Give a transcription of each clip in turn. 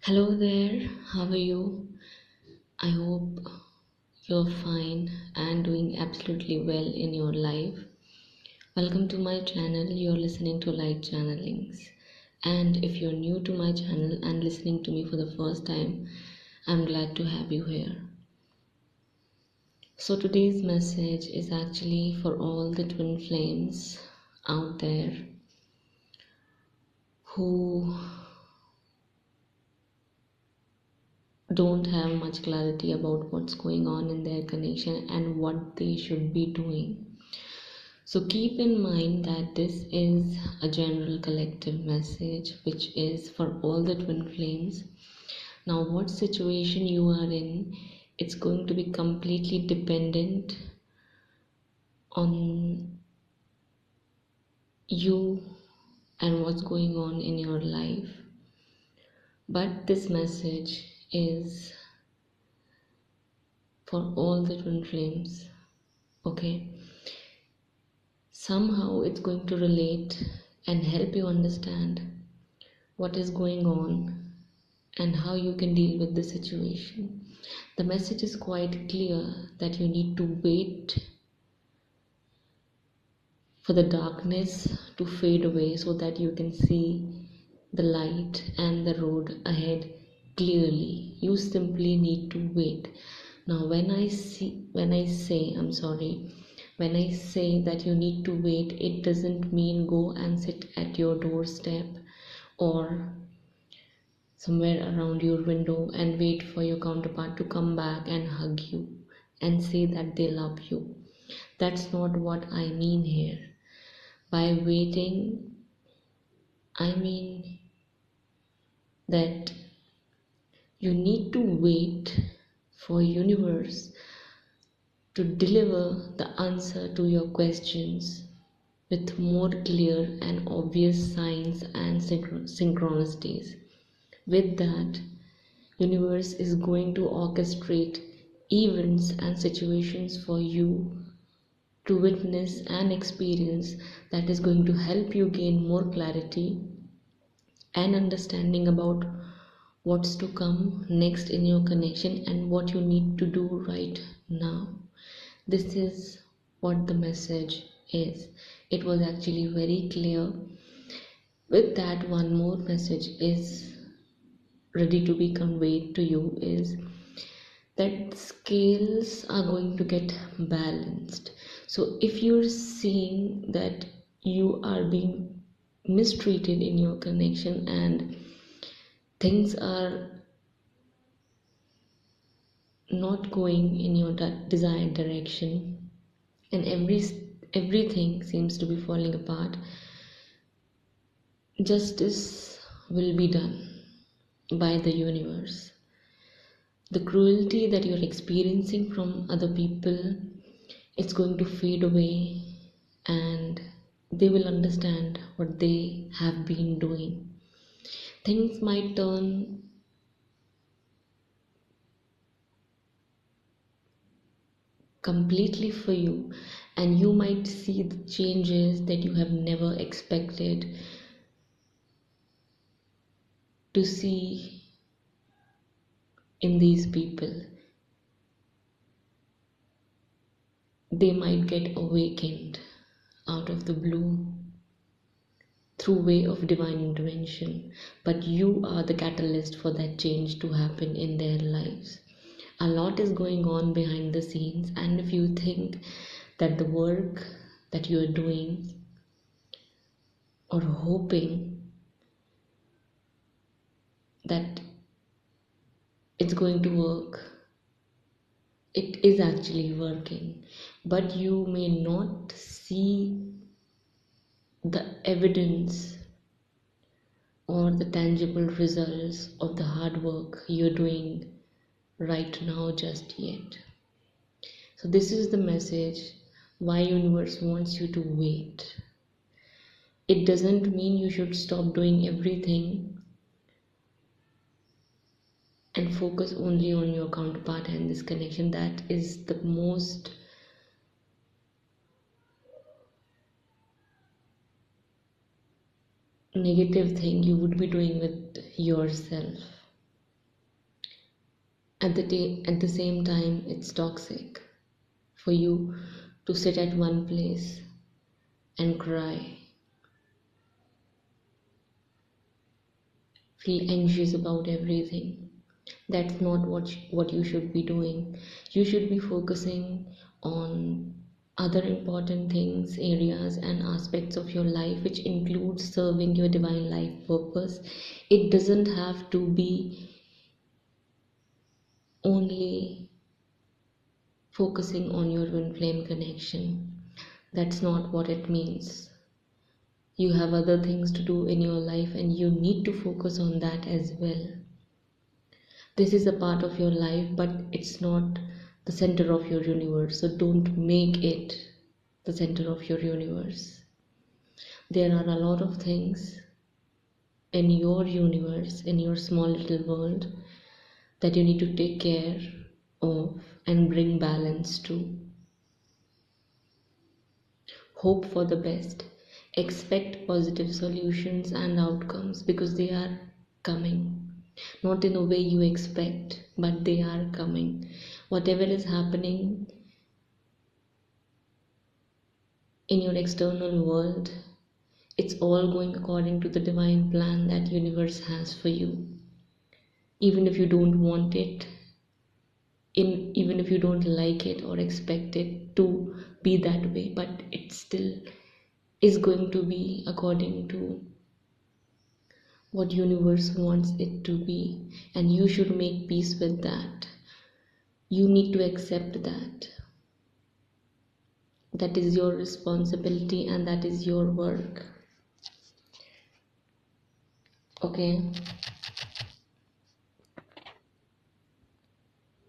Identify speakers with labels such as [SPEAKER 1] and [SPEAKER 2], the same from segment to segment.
[SPEAKER 1] Hello there, how are you? I hope you're fine and doing absolutely well in your life. Welcome to my channel. You're listening to Light Channelings. And if you're new to my channel and listening to me for the first time, I'm glad to have you here. So today's message is actually for all the twin flames out there who don't have much clarity about what's going on in their connection and what they should be doing. So keep in mind that this is a general collective message which is for all the twin flames. Now what situation you are in, it's going to be completely dependent on you and what's going on in your life. But this message is for all the twin flames. Okay, somehow it's going to relate and help you understand what is going on and how you can deal with the situation. The message is quite clear that you need to wait for the darkness to fade away so that you can see the light and the road ahead clearly. You simply need to wait. Now when I say that you need to wait, it doesn't mean go and sit at your doorstep or somewhere around your window and wait for your counterpart to come back and hug you and say that they love you. That's not what I mean here. By waiting, I mean that you need to wait for universe to deliver the answer to your questions with more clear and obvious signs and synchronicities. With that, universe is going to orchestrate events and situations for you to witness and experience that is going to help you gain more clarity and understanding about what's to come next in your connection and what you need to do right now. This is what the message is. It was actually very clear. With that, one more message is ready to be conveyed to you is that scales are going to get balanced. So if you're seeing that you are being mistreated in your connection and things are not going in your desired direction and everything seems to be falling apart, justice will be done by the universe. The cruelty that you're experiencing from other people, it's going to fade away and they will understand what they have been doing. Things might turn completely for you and you might see the changes that you have never expected to see in these people. They might get awakened out of the blue through way of divine intervention, but you are the catalyst for that change to happen in their lives. A lot is going on behind the scenes, and if you think that the work that you are doing or hoping that it's going to work, it is actually working, but you may not see the evidence or the tangible results of the hard work you're doing right now just yet. So this is the message why universe wants you to wait. It doesn't mean you should stop doing everything and focus only on your counterpart and this connection. That is the most negative thing you would be doing with yourself. At the same time, it's toxic for you to sit at one place and cry, feel anxious about everything. That's not what you should be doing. You should be focusing on other important things, areas, and aspects of your life, which includes serving your divine life purpose. It doesn't have to be only focusing on your twin flame connection. That's not what it means. You have other things to do in your life, and you need to focus on that as well. This is a part of your life, but it's not the center of your universe, so don't make it the center of your universe. There are a lot of things in your universe, in your small little world, that you need to take care of and bring balance to. Hope for the best. Expect positive solutions and outcomes because they are coming. Not in a way you expect, but they are coming. Whatever is happening in your external world, it's all going according to the divine plan that universe has for you. Even if you don't want it, even if you don't like it or expect it to be that way, but it still is going to be according to what universe wants it to be, and you should make peace with that. You need to accept that. That is your responsibility and that is your work. Okay.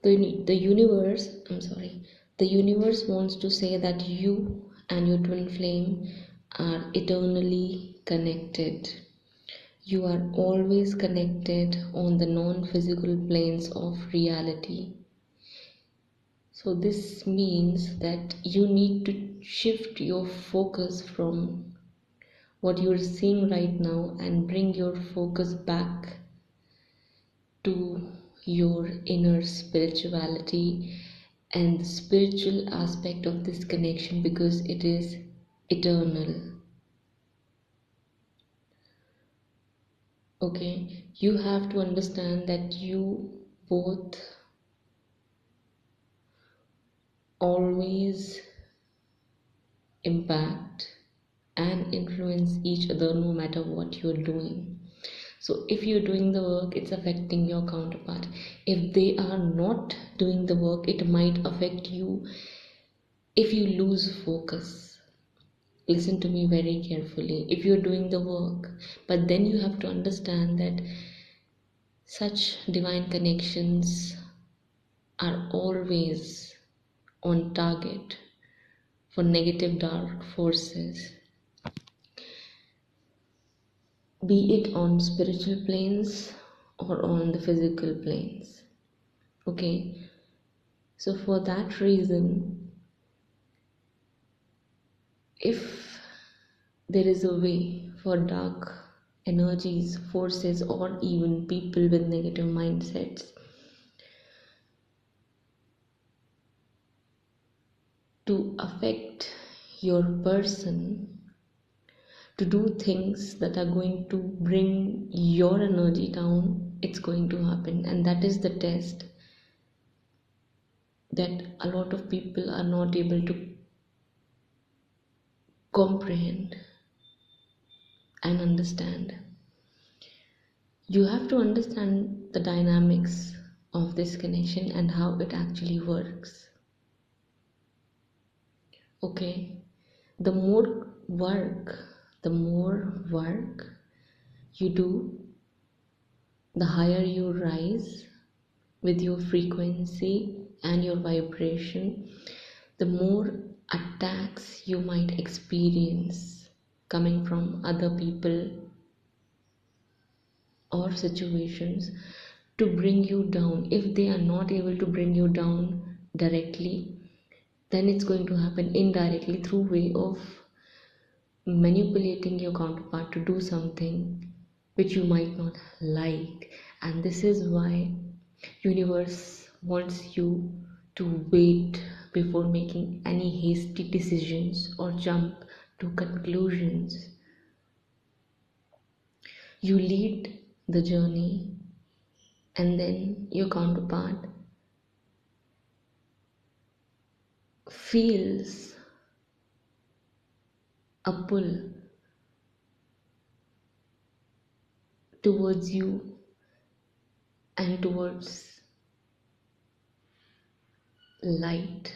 [SPEAKER 1] The universe, the universe wants to say that you and your twin flame are eternally connected. You are always connected on the non-physical planes of reality. So this means that you need to shift your focus from what you're seeing right now and bring your focus back to your inner spirituality and the spiritual aspect of this connection, because it is eternal. Okay, you have to understand that you both always impact and influence each other no matter what you're doing. So if you're doing the work, it's affecting your counterpart. If they are not doing the work, it might affect you if you lose focus. Listen to me very carefully. If you're doing the work, but then you have to understand that such divine connections are always on target for negative dark forces, be it on spiritual planes or on the physical planes. Okay, so for that reason, if there is a way for dark energies, forces, or even people with negative mindsets to affect your person, to do things that are going to bring your energy down, it's going to happen. And that is the test that a lot of people are not able to comprehend and understand. You have to understand the dynamics of this connection and how it actually works. Okay, the more work you do, the higher you rise with your frequency and your vibration, the more attacks you might experience coming from other people or situations to bring you down. If they are not able to bring you down directly, then it's going to happen indirectly through way of manipulating your counterpart to do something which you might not like. And this is why Universe wants you to wait before making any hasty decisions or jump to conclusions. You lead the journey, and then your counterpart feels a pull towards you and towards light.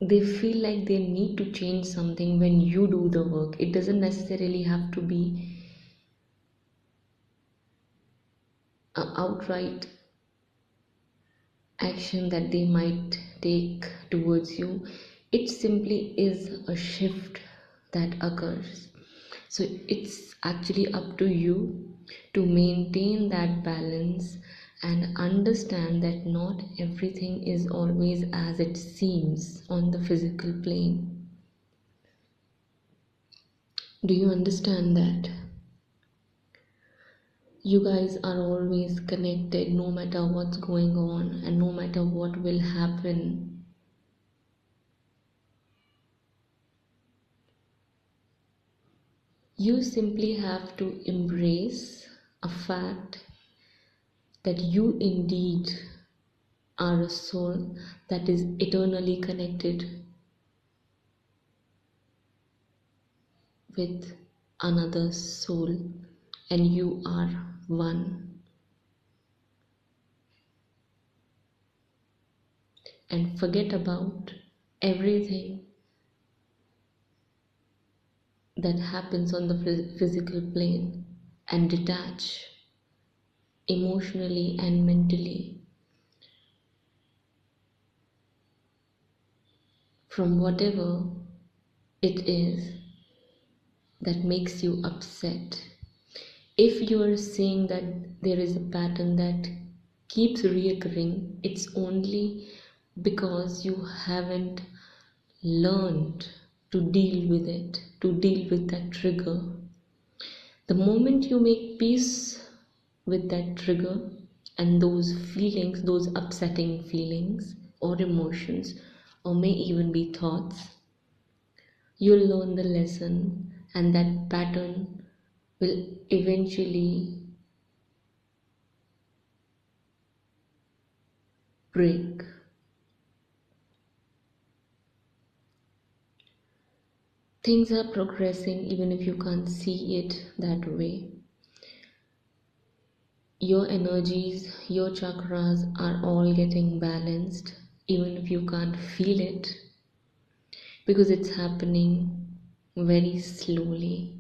[SPEAKER 1] They feel like they need to change something when you do the work. It doesn't necessarily have to be an outright action that they might take towards you. It simply is a shift that occurs. So it's actually up to you to maintain that balance and understand that not everything is always as it seems on the physical plane. Do you understand that? You guys are always connected no matter what's going on and no matter what will happen. You simply have to embrace a fact that you indeed are a soul that is eternally connected with another soul, and you are one. And forget about everything that happens on the physical plane and detach emotionally and mentally from whatever it is that makes you upset. If you are seeing that there is a pattern that keeps reoccurring, it's only because you haven't learned to deal with it, to deal with that trigger. The moment you make peace with that trigger and those feelings, those upsetting feelings or emotions, or may even be thoughts, you'll learn the lesson, and that pattern will eventually break. Things are progressing even if you can't see it that way. Your energies, your chakras are all getting balanced even if you can't feel it, because it's happening very slowly.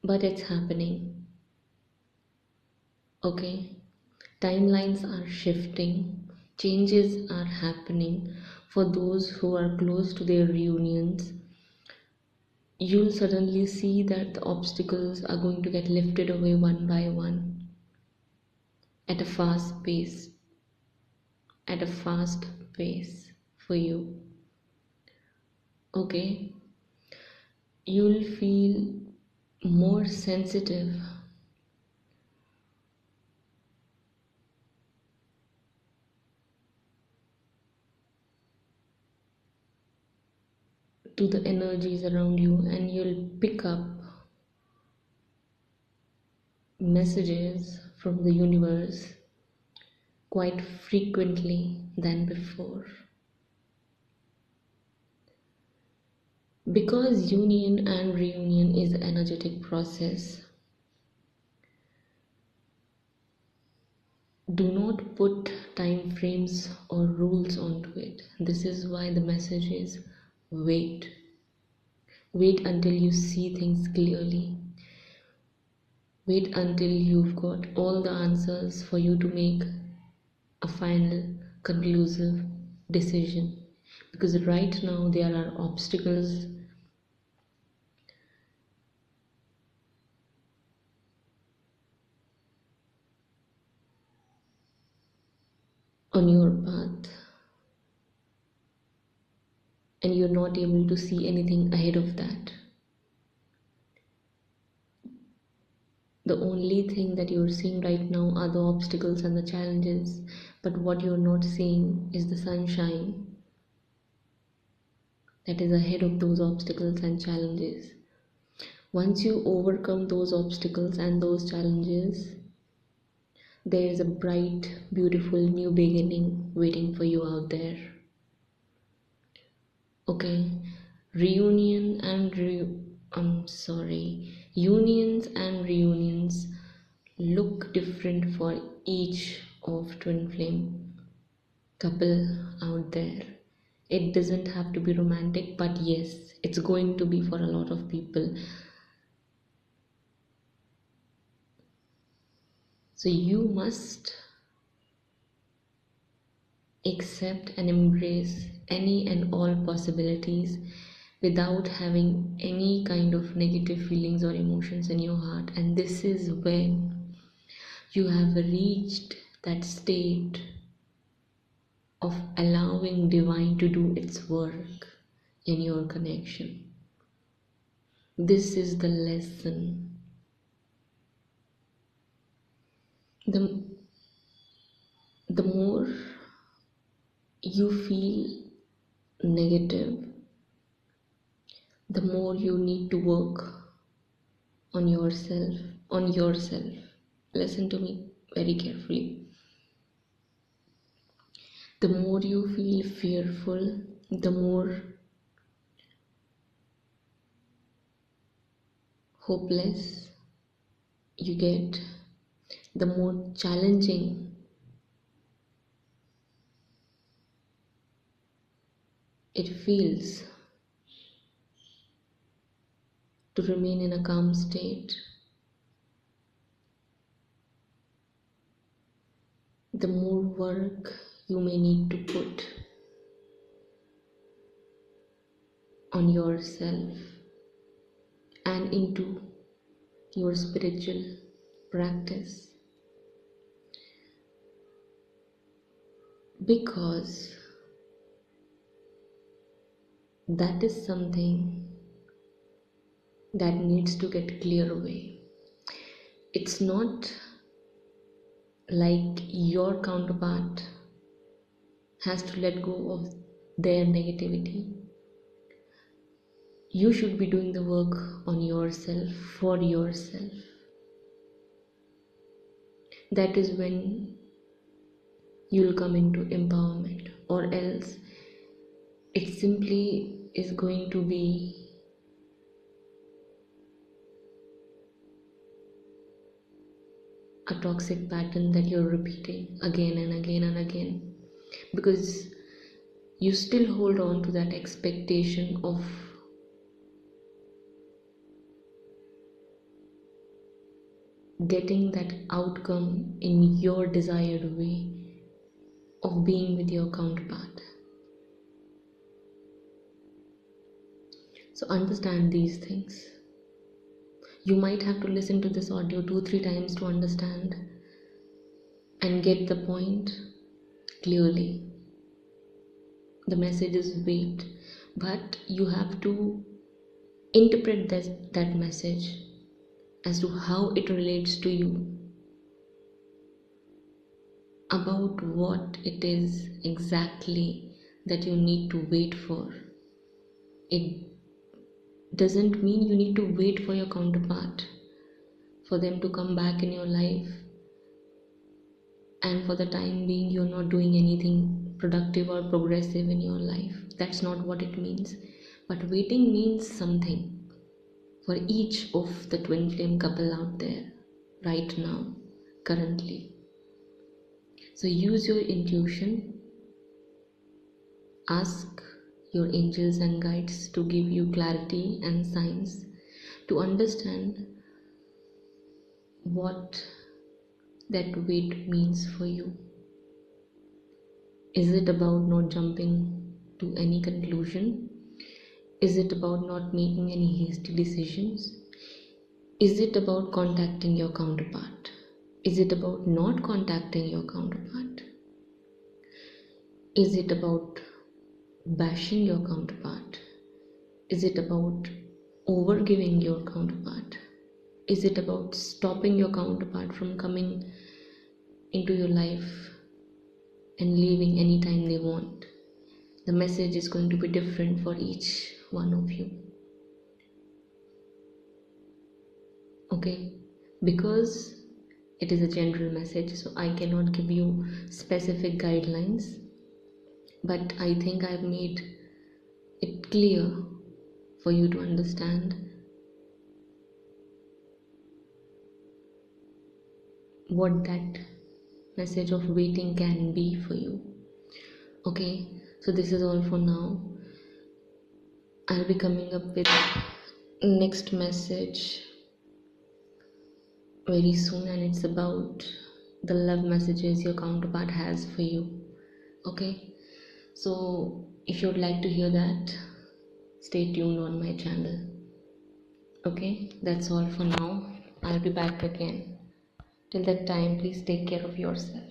[SPEAKER 1] But it's happening. Okay? Timelines are shifting, changes are happening. For those who are close to their reunions, you'll suddenly see that the obstacles are going to get lifted away one by one at a fast pace, at a fast pace for you. Okay? You'll feel more sensitive to the energies around you, and you'll pick up messages from the universe quite frequently than before. Because union and reunion is an energetic process, do not put time frames or rules onto it. This is why the message is wait. Wait until you see things clearly. Wait until you've got all the answers for you to make a final, conclusive decision. Because right now there are obstacles on your path, and you're not able to see anything ahead of that. The only thing that you're seeing right now are the obstacles and the challenges, but what you're not seeing is the sunshine that is ahead of those obstacles and challenges. Once you overcome those obstacles and those challenges, there is a bright, beautiful new beginning waiting for you out there. Okay, reunion and unions and reunions look different for each of twin flame couple out there. It doesn't have to be romantic, but yes, it's going to be for a lot of people. So you must accept and embrace any and all possibilities without having any kind of negative feelings or emotions in your heart. And this is when you have reached that state of allowing divine to do its work in your connection. This is the lesson. The more you feel negative, the more you need to work on yourself. Listen to me very carefully. The more you feel fearful, the more hopeless you get, the more challenging it feels to remain in a calm state. The more work you may need to put on yourself and into your spiritual practice, because that is something that needs to get cleared away. It's not like your counterpart has to let go of their negativity. You should be doing the work on yourself, for yourself. That is when you'll come into empowerment, or else it simply is going to be a toxic pattern that you're repeating again and again and again, because you still hold on to that expectation of getting that outcome in your desired way of being with your counterpart. So understand these things. You might have to listen to this audio 2-3 times to understand and get the point clearly. The message is weight, but you have to interpret that message as to how it relates to you, about what it is exactly that you need to wait for. It doesn't mean you need to wait for your counterpart, for them to come back in your life, and for the time being you're not doing anything productive or progressive in your life. That's not what it means. But waiting means something for each of the twin flame couple out there right now, currently. So use your intuition. Ask your angels and guides to give you clarity and signs to understand what that wait means for you. Is it about not jumping to any conclusion? Is it about not making any hasty decisions? Is it about contacting your counterpart? Is it about not contacting your counterpart? Is it about bashing your counterpart? Is it about overgiving your counterpart? Is it about stopping your counterpart from coming into your life and leaving anytime they want? The message is going to be different for each one of you. Okay, because it is a general message, so I cannot give you specific guidelines, but I think I've made it clear for you to understand what that message of waiting can be for you. Okay, so this is all for now. I'll be coming up with next message very soon, and it's about the love messages your counterpart has for you. Okay, so if you'd like to hear that, stay tuned on my channel. Okay, that's all for now. I'll be back again. Till that time, please take care of yourself.